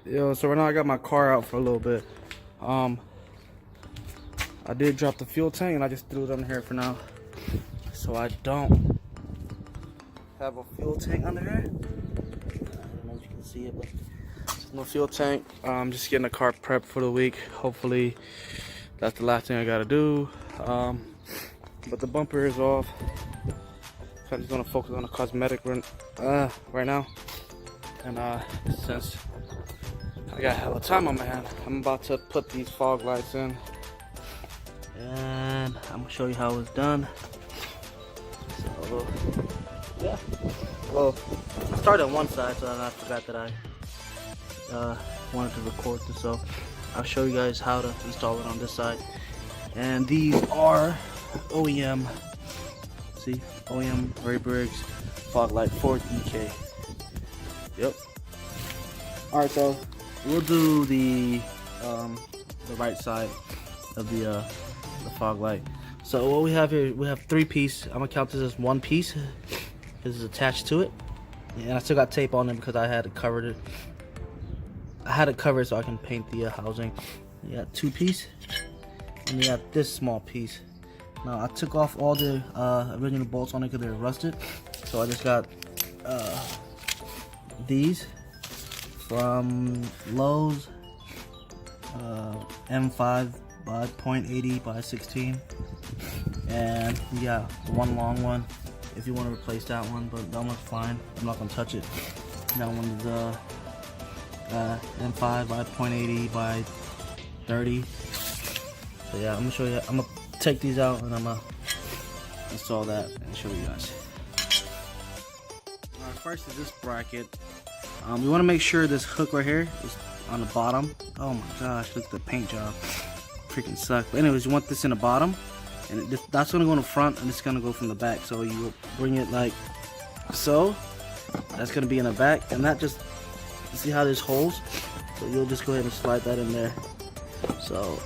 Yo, so right now I got my car out for a little bit. I did drop the fuel tank and I just threw it on here for now. So I don't have a fuel tank under here. I don't know if you can see it, but there's no fuel tank. I'm just getting the car prepped for the week. Hopefully that's the last thing I gotta do. But the bumper is off. So I'm just gonna focus on the cosmetic right now. And since I got hella time on my hand, I'm about to put these fog lights in. And I'm gonna show you how it's done. So, yeah. Well, I started on one side, so I forgot that I wanted to record this. So I'll show you guys how to install it on this side. And these are OEM, see, OEM Ray Briggs fog light 4DK. Yep. All right, so we'll do the right side of the fog light. So what we have here, we have 3 pieces. I'm gonna count this as 1 piece. This is attached to it, and I still got tape on it because I had it covered it. I had it covered so I can paint the housing. You got 2 pieces, and you got this small piece. Now I took off all the original bolts on it because they're rusted, so I just got these from Lowe's, M5 by 0.80 by 16, and you got one long one if you want to replace that one, but that one's fine. I'm not gonna touch it. That one is M5 by 0.80 by 30. So yeah, I'm gonna show you. I'm gonna take these out and I'm gonna install that and show you guys. Alright, first is this bracket. You want to make sure this hook right here is on the bottom. Oh my gosh, look at the paint job. Freaking suck. But anyways, you want this in the bottom, and that's gonna go in the front, and it's gonna go from the back. So you bring it like so. That's gonna be in the back, and that just, see how there's holes. So you'll just go ahead and slide that in there. So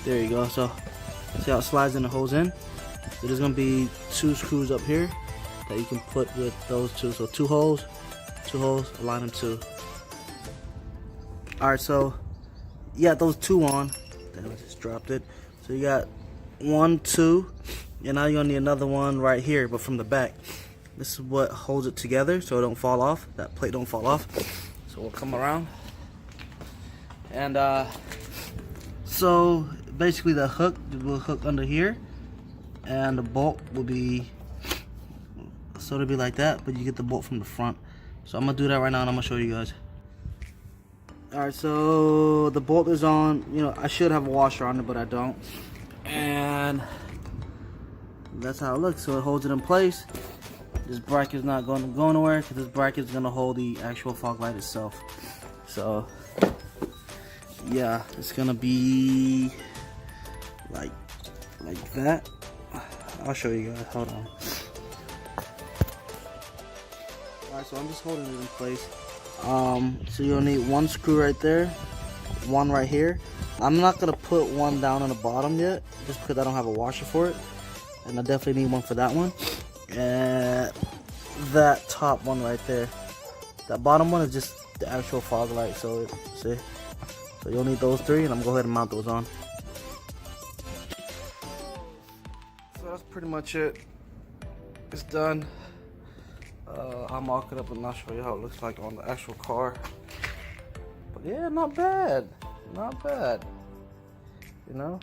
there you go. So see how it slides in the holes in. So there's gonna be 2 screws up here that you can put with those 2. So 2 holes, align them 2. Alright, so you got those 2 on. Damn, I just dropped it. So you got 1, 2, and now you're gonna need another one right here, but from the back. This is what holds it together so it don't fall off. That plate don't fall off. So we'll come around. And so basically the hook will hook under here, and the bolt will be, so it'll be like that, but you get the bolt from the front. So I'm gonna do that right now and I'm gonna show you guys. Alright, so the bolt is on. You know, I should have a washer on it, but I don't. And that's how it looks. So it holds it in place. This bracket is not going to go nowhere because this bracket is going to hold the actual fog light itself. So yeah, it's going to be like that. I'll show you guys. Hold on. Alright, so I'm just holding it in place. So you'll need 1 screw right there, 1 right here. I'm not gonna put 1 down on the bottom yet, just because I don't have a washer for it, and I definitely need 1 for that one. And that top one right there, that bottom one is just the actual fog light. So see, so you'll need those 3, and I'm gonna go ahead and mount those on. So that's pretty much it. It's done. I'll mock it up and I'll show you how it looks like on the actual car. But yeah, not bad. Not bad. You know?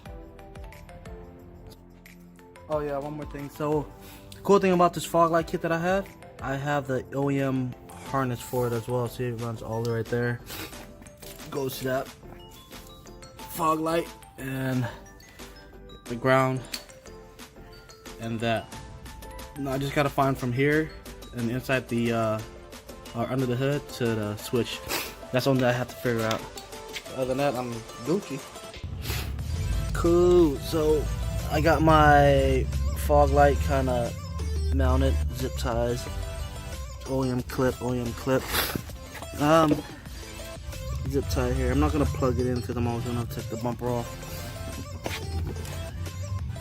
Oh yeah, one more thing. So, the cool thing about this fog light kit that I have the OEM harness for it as well. See, it runs all the way right there. Goes to that fog light and the ground and that. Now I just gotta find from here and inside the or under the hood to the switch. That's something that I have to figure out. Other than that, I'm Gucci. Cool. So I got my fog light kind of mounted, zip ties, OEM clip, zip tie here. I'm not gonna plug it in because I'm always gonna take the bumper off.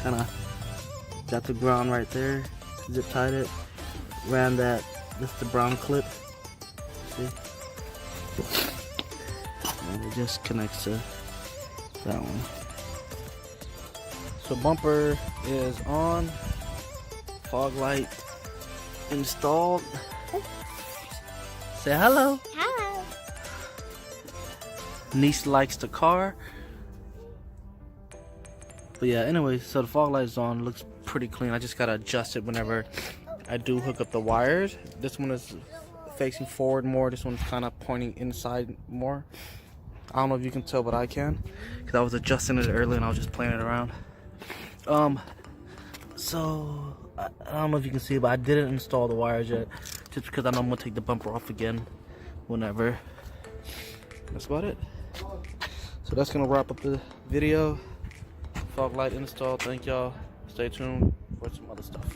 Kind of got the ground right there, zip tied it, ran that, this the brown clip, see, And it just connects to that one. So bumper is on, fog light installed. Say hello. Hello. Niece likes the car. But yeah, anyway, so the fog light is on. Looks pretty clean. I just gotta adjust it whenever I do hook up the wires. This one is facing forward more. This one's kind of pointing inside more. I don't know if you can tell, but I can, because I was adjusting it earlier and I was just playing it around. So I don't know if you can see, but I didn't install the wires yet, just because I know I'm gonna take the bumper off again whenever. That's about it. So that's gonna wrap up the video. Fog light install. Thank y'all. Stay tuned for some other stuff.